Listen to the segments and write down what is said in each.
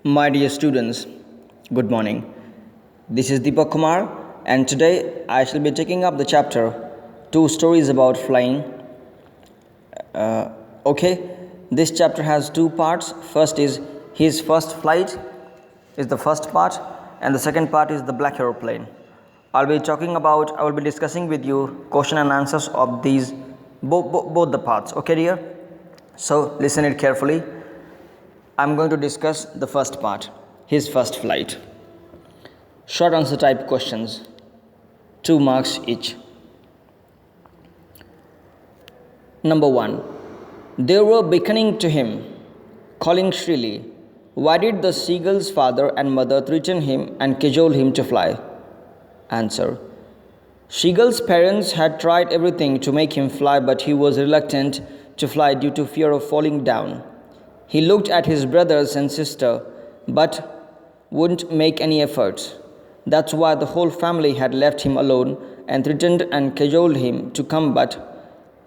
My dear students, good morning. This is Deepak Kumar, and today I shall be taking up the chapter Two Stories About Flying. Okay, this chapter has two parts. First is his first flight, is the first part, and the second part is the black aeroplane. I will be discussing with you question and answers of these both the parts. Okay, dear? So listen it carefully. I'm going to discuss the first part, his first flight. Short answer type questions, 2 marks each. Number 1. They were beckoning to him, calling shrilly. Why did the seagull's father and mother threaten him and cajole him to fly? Answer. Seagull's parents had tried everything to make him fly, but he was reluctant to fly due to fear of falling down. He looked at his brothers and sister, but wouldn't make any efforts. That's why the whole family had left him alone and threatened and cajoled him to come, but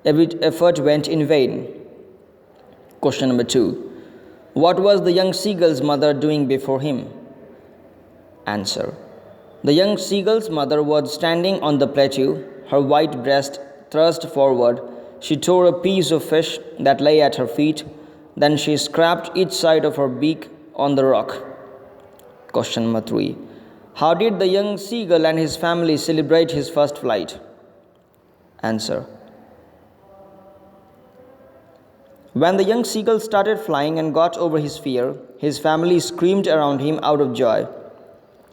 every effort went in vain. Question number 2. What was the young seagull's mother doing before him? Answer. The young seagull's mother was standing on the plateau, her white breast thrust forward. She tore a piece of fish that lay at her feet. Then she scraped each side of her beak on the rock. Question number 3. How did the young seagull and his family celebrate his first flight? Answer. When the young seagull started flying and got over his fear, his family screamed around him out of joy.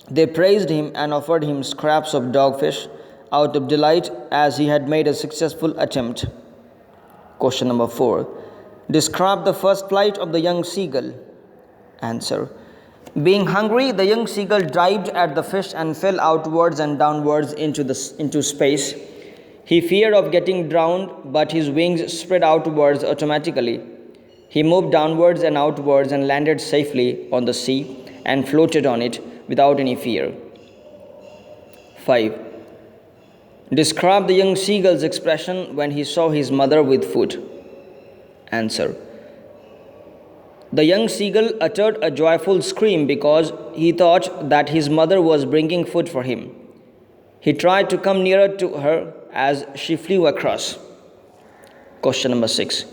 They praised him and offered him scraps of dogfish out of delight as he had made a successful attempt. Question number 4. Describe the first flight of the young seagull. Answer. Being hungry, the young seagull dived at the fish and fell outwards and downwards into space. He feared of getting drowned, but his wings spread outwards automatically. He moved downwards and outwards and landed safely on the sea and floated on it without any fear. 5. Describe the young seagull's expression when he saw his mother with food. Answer. The young seagull uttered a joyful scream because he thought that his mother was bringing food for him. He tried to come nearer to her as she flew across. Question number 6.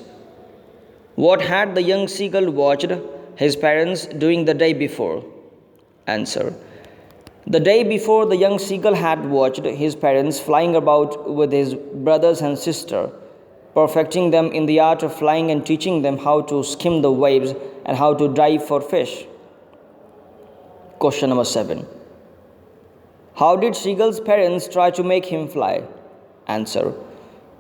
What had the young seagull watched his parents doing the day before? Answer. The day before, the young seagull had watched his parents flying about with his brothers and sister, perfecting them in the art of flying and teaching them how to skim the waves and how to dive for fish. Question number 7. How did Seagull's parents try to make him fly? Answer.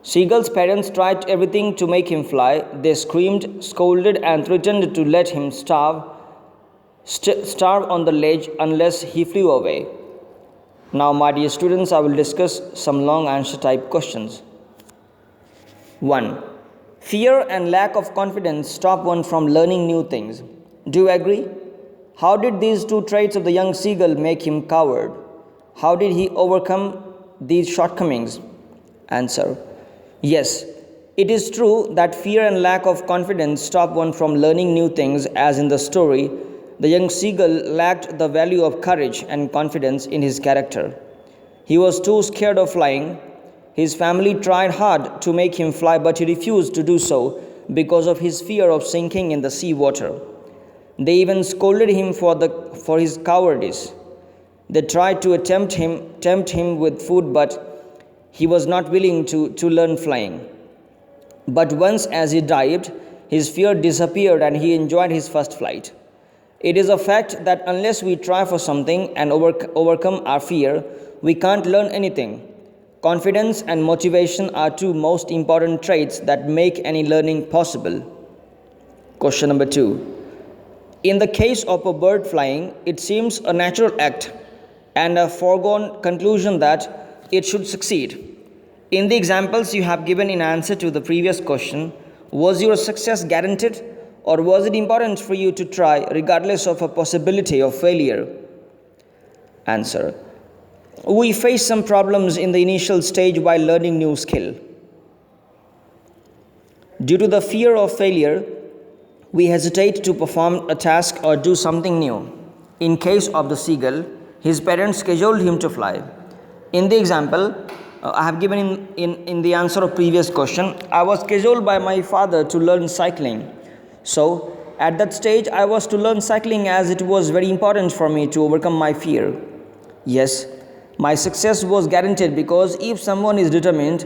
Seagull's parents tried everything to make him fly. They screamed, scolded, and threatened to let him starve on the ledge unless he flew away. Now, my dear students, I will discuss some long answer type questions. 1. Fear and lack of confidence stop one from learning new things. Do you agree? How did these two traits of the young seagull make him coward? How did he overcome these shortcomings? Answer. Yes, it is true that fear and lack of confidence stop one from learning new things, as in the story, the young seagull lacked the value of courage and confidence in his character. He was too scared of flying. His family tried hard to make him fly, but he refused to do so because of his fear of sinking in the sea water. They even scolded him for his cowardice. They tried to tempt him with food, but he was not willing to learn flying. But once as he dived, his fear disappeared and he enjoyed his first flight. It is a fact that unless we try for something and overcome our fear, we can't learn anything. Confidence and motivation are two most important traits that make any learning possible. Question number 2. In the case of a bird flying, it seems a natural act and a foregone conclusion that it should succeed. In the examples you have given in answer to the previous question, was your success guaranteed, or was it important for you to try regardless of a possibility of failure? Answer. We face some problems in the initial stage while learning new skill. Due to the fear of failure, we hesitate to perform a task or do something new. In case of the seagull, his parents scheduled him to fly. In the example I have given in the answer of previous question, I was scheduled by my father to learn cycling. So at that stage, I was to learn cycling as it was very important for me to overcome my fear. Yes, my success was guaranteed because if someone is determined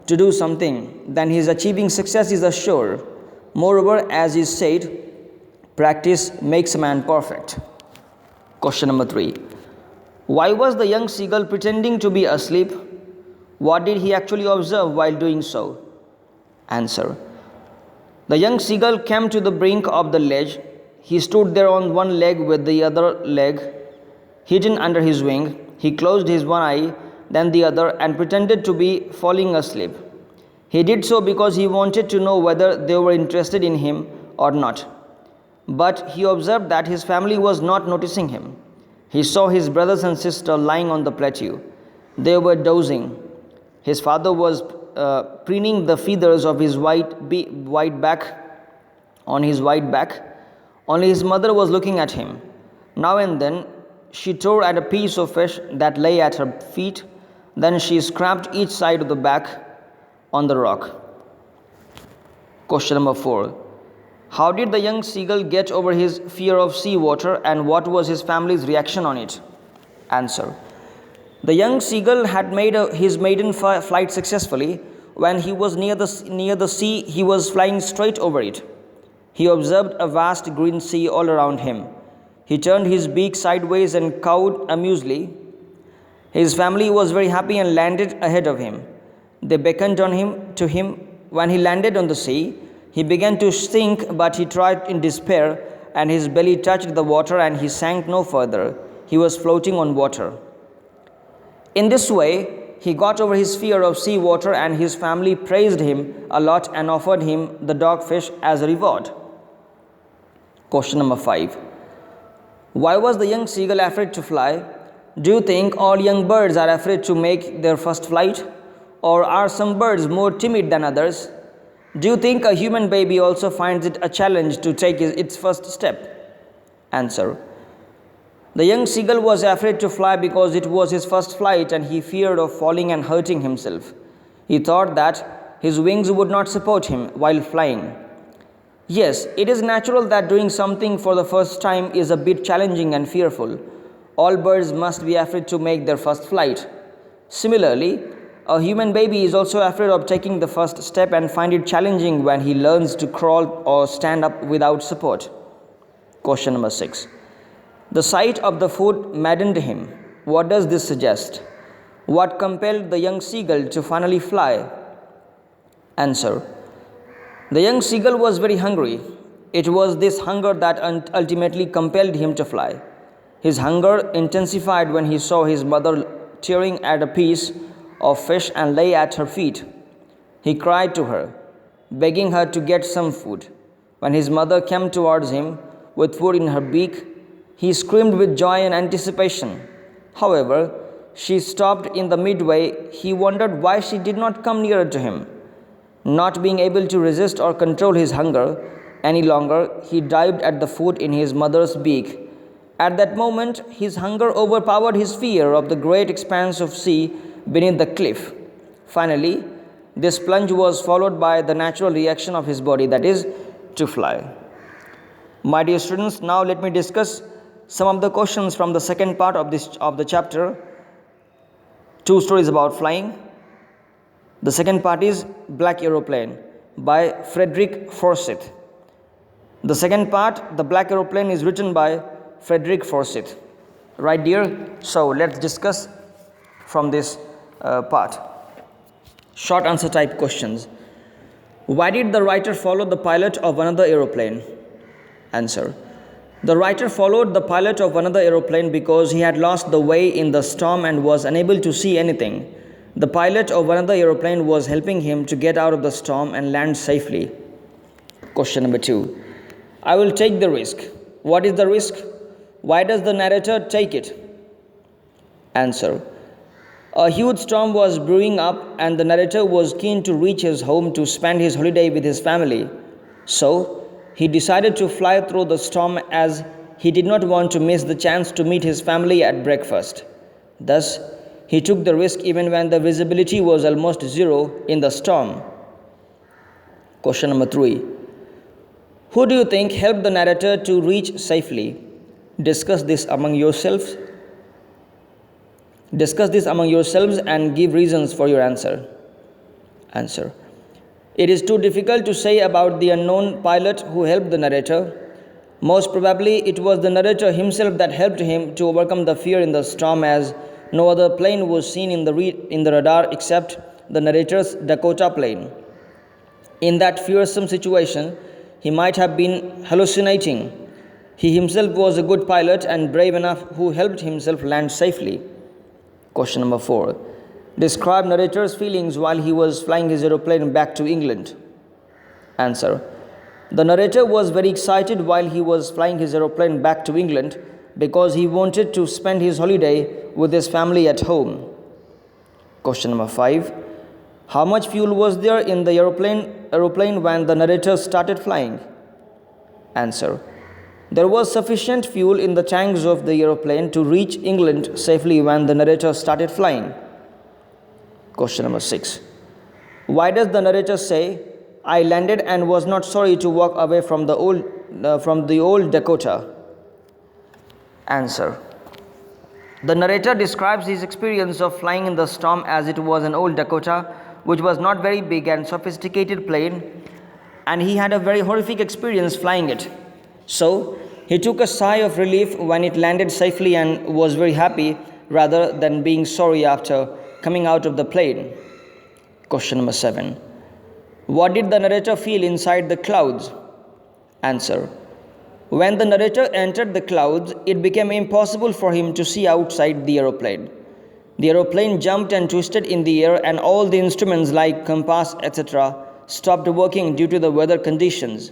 to do something, then his achieving success is assured. Moreover, as is said, practice makes a man perfect. Question number 3. Why was the young seagull pretending to be asleep? What did he actually observe while doing so? Answer. The young seagull came to the brink of the ledge. He stood there on one leg with the other leg hidden under his wing. He closed his one eye, then the other, and pretended to be falling asleep. He did so because he wanted to know whether they were interested in him or not. But he observed that his family was not noticing him. He saw his brothers and sister lying on the plateau. They were dozing. His father was preening the feathers of his white back on his white back. Only his mother was looking at him. Now and then she tore at a piece of fish that lay at her feet. Then she scraped each side of the back on the rock. Question number 4. How did the young seagull get over his fear of sea water, and what was his family's reaction on it? Answer. The young seagull had made his maiden flight successfully. When he was near the sea, he was flying straight over it. He observed a vast green sea all around him. He turned his beak sideways and cawed amusedly. His family was very happy and landed ahead of him. They beckoned to him. When he landed on the sea, he began to sink, but he tried in despair, and his belly touched the water and he sank no further. He was floating on water. In this way, he got over his fear of sea water, and his family praised him a lot and offered him the dogfish as a reward. Question number 5. Why was the young seagull afraid to fly? Do you think all young birds are afraid to make their first flight? Or are some birds more timid than others? Do you think a human baby also finds it a challenge to take its first step? Answer. The young seagull was afraid to fly because it was his first flight and he feared of falling and hurting himself. He thought that his wings would not support him while flying. Yes, it is natural that doing something for the first time is a bit challenging and fearful. All birds must be afraid to make their first flight. Similarly, a human baby is also afraid of taking the first step and find it challenging when he learns to crawl or stand up without support. Question number 6. The sight of the food maddened him. What does this suggest? What compelled the young seagull to finally fly? Answer. The young seagull was very hungry. It was this hunger that ultimately compelled him to fly. His hunger intensified when he saw his mother tearing at a piece of fish and lay at her feet. He cried to her, begging her to get some food. When his mother came towards him with food in her beak, he screamed with joy and anticipation. However, she stopped in the midway. He wondered why she did not come nearer to him. Not being able to resist or control his hunger any longer, he dived at the food in his mother's beak. At that moment, his hunger overpowered his fear of the great expanse of sea beneath the cliff. Finally, this plunge was followed by the natural reaction of his body, that is, to fly. My dear students, now let me discuss some of the questions from the second part of the chapter, 2 stories about flying. The second part is Black Aeroplane by Frederick Forsyth. The second part, The Black Aeroplane, is written by Frederick Forsyth. Right, dear? So let's discuss from this part. Short answer type questions. Why did the writer follow the pilot of another aeroplane? Answer. The writer followed the pilot of another aeroplane because he had lost the way in the storm and was unable to see anything. The pilot of another aeroplane was helping him to get out of the storm and land safely. Question number 2. I will take the risk. What is the risk? Why does the narrator take it? Answer. A huge storm was brewing up and the narrator was keen to reach his home to spend his holiday with his family. So, he decided to fly through the storm as he did not want to miss the chance to meet his family at breakfast. Thus, he took the risk even when the visibility was almost zero in the storm. Question number 3. Who do you think helped the narrator to reach safely? Discuss this among yourselves. Discuss this among yourselves and give reasons for your answer. Answer. It is too difficult to say about the unknown pilot who helped the narrator. Most probably, it was the narrator himself that helped him to overcome the fear in the storm, as no other plane was seen in the radar except the narrator's Dakota plane. In that fearsome situation, he might have been hallucinating. He himself was a good pilot and brave enough who helped himself land safely. Question number 4. Describe narrator's feelings while he was flying his aeroplane back to England. Answer. The narrator was very excited while he was flying his aeroplane back to England because he wanted to spend his holiday with his family at home. Question number 5. How much fuel was there in the aeroplane when the narrator started flying? Answer. There was sufficient fuel in the tanks of the aeroplane to reach England safely when the narrator started flying. Question number 6. Why does the narrator say, I landed and was not sorry to walk away from the old Dakota? Answer. The narrator describes his experience of flying in the storm as it was an old Dakota, which was not very big and sophisticated plane, and he had a very horrific experience flying it. So, he took a sigh of relief when it landed safely and was very happy rather than being sorry after coming out of the plane. Question number 7. What did the narrator feel inside the clouds? Answer. When the narrator entered the clouds, it became impossible for him to see outside the aeroplane. The aeroplane jumped and twisted in the air, and all the instruments like compass, etc., stopped working due to the weather conditions.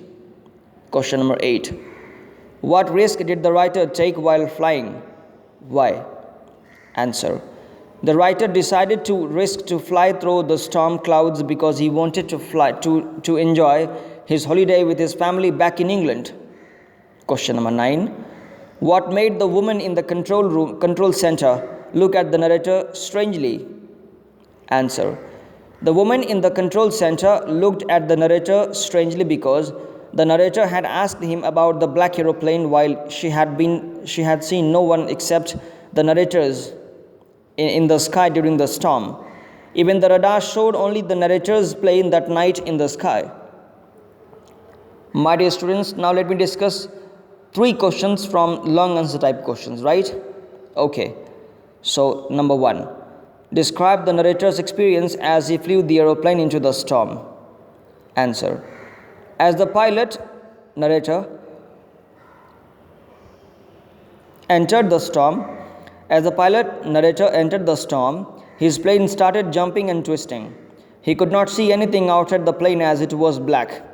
Question number 8. What risk did the writer take while flying? Why? Answer. The writer decided to risk to fly through the storm clouds because he wanted to fly to enjoy his holiday with his family back in England. Question number 9. What made the woman in the control center look at the narrator strangely? Answer. The woman in the control center looked at the narrator strangely because the narrator had asked him about the black aeroplane while she had seen no one except the narrators in the sky during the storm. Even the radar showed only the narrator's plane that night in the sky. My dear students, now let me discuss 3 questions from long answer type questions, right? Okay. So, number 1. Describe the narrator's experience as he flew the aeroplane into the storm. Answer. As the narrator entered the storm, his plane started jumping and twisting. He could not see anything outside the plane as it was black.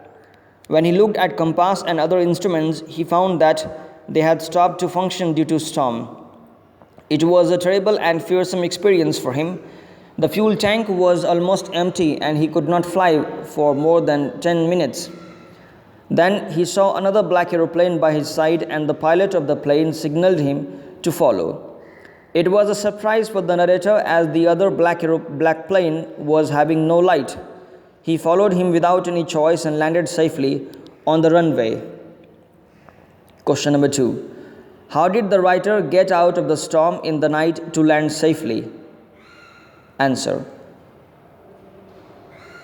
When he looked at compass and other instruments, he found that they had stopped to function due to storm. It was a terrible and fearsome experience for him. The fuel tank was almost empty and he could not fly for more than 10 minutes. Then he saw another black aeroplane by his side and the pilot of the plane signaled him to follow. It was a surprise for the narrator as the other black plane was having no light. He followed him without any choice and landed safely on the runway. Question number 2. How did the writer get out of the storm in the night to land safely? Answer.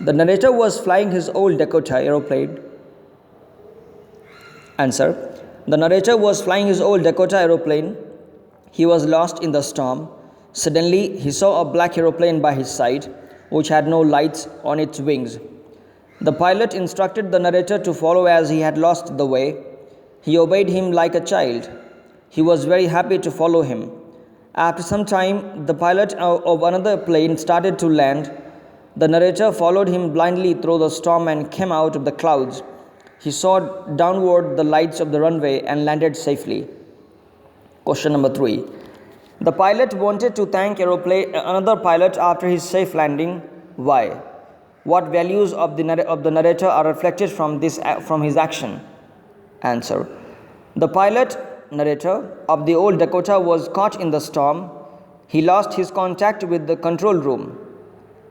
The narrator was flying his old Dakota aeroplane. Answer. The narrator was flying his old Dakota aeroplane. He was lost in the storm. Suddenly, he saw a black aeroplane by his side, which had no lights on its wings. The pilot instructed the narrator to follow as he had lost the way. He obeyed him like a child. He was very happy to follow him. After some time, the pilot of another plane started to land. The narrator followed him blindly through the storm and came out of the clouds. He saw downward the lights of the runway and landed safely. Question number 3. The pilot wanted to thank another pilot after his safe landing. Why? What values of the narrator are reflected from his action? Answer. The pilot, narrator, of the old Dakota was caught in the storm. He lost his contact with the control room.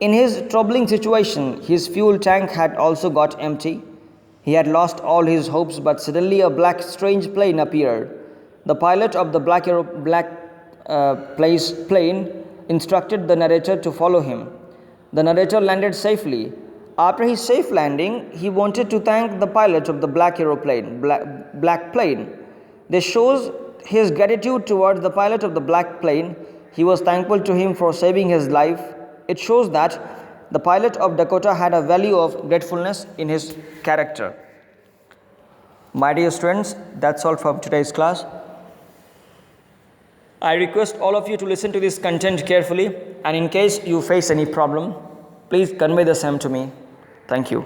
In his troubling situation, his fuel tank had also got empty. He had lost all his hopes, but suddenly a black, strange plane appeared. The pilot of the plane instructed the narrator to follow him. The narrator landed safely. After his safe landing, he wanted to thank the pilot of the black plane. This shows his gratitude towards the pilot of the black plane. He was thankful to him for saving his life. It shows that the pilot of Dakota had a value of gratefulness in his character. My dear students, that's all from today's class. I request all of you to listen to this content carefully, and in case you face any problem, please convey the same to me. Thank you.